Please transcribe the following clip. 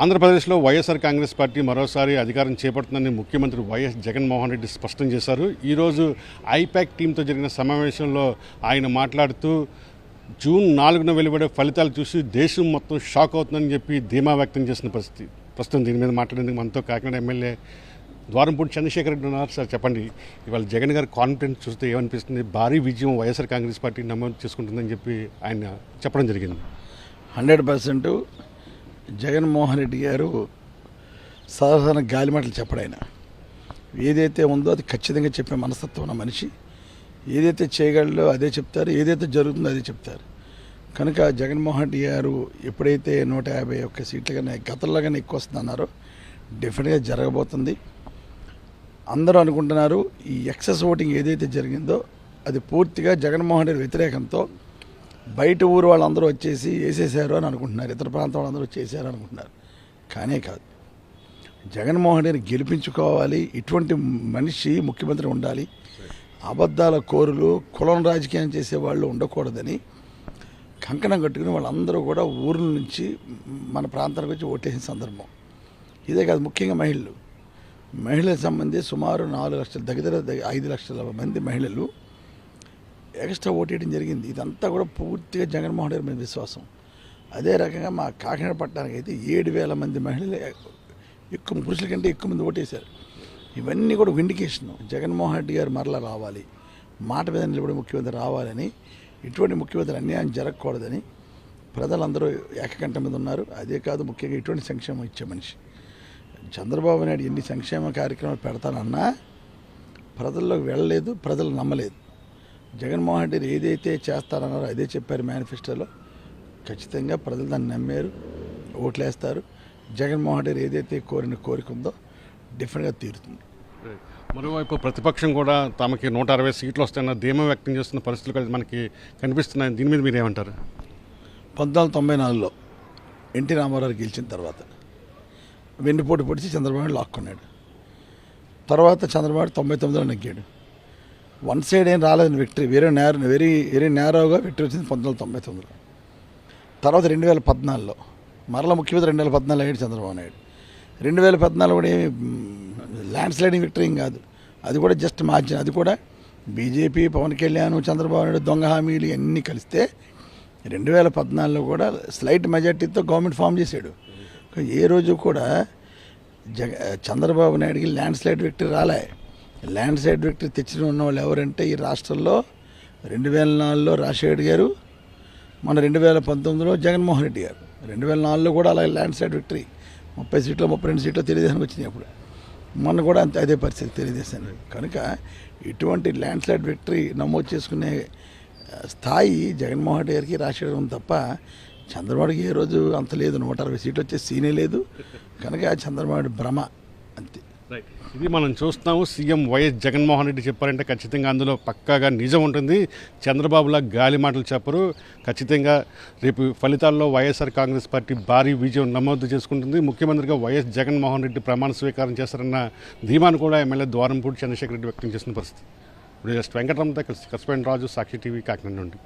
ఆంధ్రప్రదేశ్లో వైఎస్ఆర్ కాంగ్రెస్ పార్టీ మరోసారి అధికారం చేపడుతుందని ముఖ్యమంత్రి వైఎస్ జగన్మోహన్ రెడ్డి స్పష్టం చేశారు. ఈరోజు ఐపాక్ టీంతో జరిగిన సమావేశంలో ఆయన మాట్లాడుతూ జూన్ 4న వెలువడే ఫలితాలు చూసి దేశం మొత్తం షాక్ అవుతుందని చెప్పి ధీమా వ్యక్తం చేసిన పరిస్థితి. ప్రస్తుతం దీని మీద మాట్లాడేందుకు మనతో కాకినాడ ఎమ్మెల్యే ద్వారంపూడి చంద్రశేఖర్ రెడ్డి ఉన్నారు. సార్ చెప్పండి, ఇవాళ జగన్ గారి కాన్ఫిడెన్స్ చూస్తే ఏమనిపిస్తుంది? భారీ విజయం వైఎస్ఆర్ కాంగ్రెస్ పార్టీ నమోదు చేసుకుంటుందని చెప్పి ఆయన చెప్పడం జరిగింది. 100% జగన్మోహన్ రెడ్డి గారు సాధారణ గాలిమాటలు చెప్పడాయన ఏదైతే ఉందో అది ఖచ్చితంగా చెప్పే మనస్తత్వం ఉన్న మనిషి. ఏదైతే చేయగలడో అదే చెప్తారు, ఏదైతే జరుగుతుందో అదే చెప్తారు. కనుక జగన్మోహన్ రెడ్డి గారు ఎప్పుడైతే 151 సీట్లు కానీ గతంలోగానే ఎక్కువ వస్తుందన్నారో డెఫినెట్గా జరగబోతుంది. అందరూ అనుకుంటున్నారు ఈ ఎక్సెస్ ఓటింగ్ ఏదైతే జరిగిందో అది పూర్తిగా జగన్మోహన్ రెడ్డి వ్యతిరేకంతో బయట ఊరు వాళ్ళందరూ వచ్చేసి వేసేసారు అని అనుకుంటున్నారు, ఇతర ప్రాంతం వాళ్ళందరూ వచ్చేసారు అనుకుంటున్నారు. కానే కాదు, జగన్మోహన్ రెడ్డిని గెలిపించుకోవాలి, ఇటువంటి మనిషి ముఖ్యమంత్రి ఉండాలి, అబద్ధాల కోరులు కులం రాజకీయం చేసేవాళ్ళు ఉండకూడదని కంకణం కట్టుకుని వాళ్ళందరూ కూడా ఊర్ల నుంచి మన ప్రాంతానికి వచ్చి ఓటేసిన సందర్భం ఇదే కాదు. ముఖ్యంగా మహిళలకు సంబంధించి సుమారు 4 లక్షల దగ్గర 5 లక్షల మంది మహిళలు ఎక్స్ట్రా ఓటేయడం జరిగింది. ఇదంతా కూడా పూర్తిగా జగన్మోహన్ రెడ్డి మీద విశ్వాసం. అదే రకంగా మా కాకినాడ పట్టణానికి అయితే 7,000 మంది మహిళలు ఎక్కువ, పురుషుల కంటే ఎక్కువ మంది ఓటేశారు. ఇవన్నీ కూడా ఇండికేషన్ జగన్మోహన్ రెడ్డి గారు మరలా రావాలి, మాట మీద నిలబడి ముఖ్యమంత్రి రావాలని, ఇటువంటి ముఖ్యమంత్రి అన్యాయం జరగకూడదని ప్రజలందరూ ఏకకంఠ మీద ఉన్నారు. అదే కాదు, ముఖ్యంగా ఇటువంటి సంక్షేమం ఇచ్చే మనిషి చంద్రబాబు నాయుడు ఎన్ని సంక్షేమ కార్యక్రమాలు పెడతానన్నా ప్రజల్లోకి వెళ్ళలేదు, ప్రజలు నమ్మలేదు. జగన్మోహన్ రెడ్డి ఏదైతే చేస్తారన్నారో అదే చెప్పారు మేనిఫెస్టోలో. ఖచ్చితంగా ప్రజలు దాన్ని నమ్మారు, ఓట్లేస్తారు. జగన్మోహన్ రెడ్డి ఏదైతే కోరిన కోరిక ఉందో డిఫరెంట్గా తీరుతుంది. మరోవైపు ప్రతిపక్షం కూడా తమకి 160 సీట్లు వస్తాయన్న ధీమా వ్యక్తం చేస్తున్న పరిస్థితులు మనకి కనిపిస్తున్నాయి. దీని మీద మీరు ఏమంటారు? 1994లో ఎన్టీ రామారావు గెలిచిన తర్వాత వెన్నుపోటు పొడిచి చంద్రబాబు లాక్కున్నాడు. తర్వాత చంద్రబాబు 99లో నెగ్గాడు. వన్ సైడ్ ఏం రాలేదని విక్టరీ, వెరీ నేరోగా విక్టరీ వచ్చింది 1999లో. తర్వాత 2014లో మరలా ముఖ్యమంత్రి 2014 అయ్యాడు చంద్రబాబు నాయుడు. 2014 కూడా ఏమి ల్యాండ్ స్లైడింగ్ విక్టరీ ఏం కాదు, అది కూడా జస్ట్ మార్జిన్. అది కూడా బీజేపీ, పవన్ కళ్యాణ్, చంద్రబాబు నాయుడు దొంగ హామీలు అన్నీ కలిస్తే 2014లో కూడా స్లైట్ మెజార్టీతో గవర్నమెంట్ ఫామ్ చేశాడు. ఏ రోజు కూడా చంద్రబాబు నాయుడికి ల్యాండ్ స్లైడ్ విక్టరీ రాలే. ల్యాండ్ స్లైడ్ విక్టరీ తెచ్చిన ఉన్న వాళ్ళు ఎవరంటే ఈ రాష్ట్రంలో 2004లో రాజశేఖర్ గారు, మన 2019లో జగన్మోహన్ రెడ్డి గారు. 2004లో కూడా అలాగే ల్యాండ్ స్లైడ్ విక్టరీ 30 సీట్లు 32 సీట్లు తెలుగుదేశానికి వచ్చినాయి. అప్పుడు మొన్న కూడా అదే పరిస్థితి తెలుగుదేశానికి. కనుక ఇటువంటి ల్యాండ్ స్లైడ్ విక్టరీ నమోదు చేసుకునే స్థాయి జగన్మోహన్ రెడ్డి గారికి రాజశేఖర్ ఉంది తప్ప చంద్రబాబుకి ఏ రోజు అంత లేదు. 160 సీట్లు వచ్చే సీనే లేదు. కనుక చంద్రబాబు భ్రమ అంతే. ఇది మనం చూస్తున్నాము. సీఎం వైఎస్ జగన్మోహన్ రెడ్డి చెప్పారంటే ఖచ్చితంగా అందులో పక్కాగా నిజం ఉంటుంది. చంద్రబాబులా గాలి మాటలు చెప్పరు. ఖచ్చితంగా రేపు ఫలితాల్లో వైఎస్ఆర్ కాంగ్రెస్ పార్టీ భారీ విజయం నమోదు చేసుకుంటుంది. ముఖ్యమంత్రిగా వైఎస్ జగన్మోహన్ రెడ్డి ప్రమాణ స్వీకారం చేస్తారన్న ధీమాను కూడా ఎమ్మెల్యే ద్వారంపూడి చంద్రశేఖర్ రెడ్డి వ్యక్తం చేసిన పరిస్థితి. ఇప్పుడు వెంకటరమణతో కలిసి కస్పెండ్ రాజు, సాక్షి టీవీ, కాకినాడ నుండి.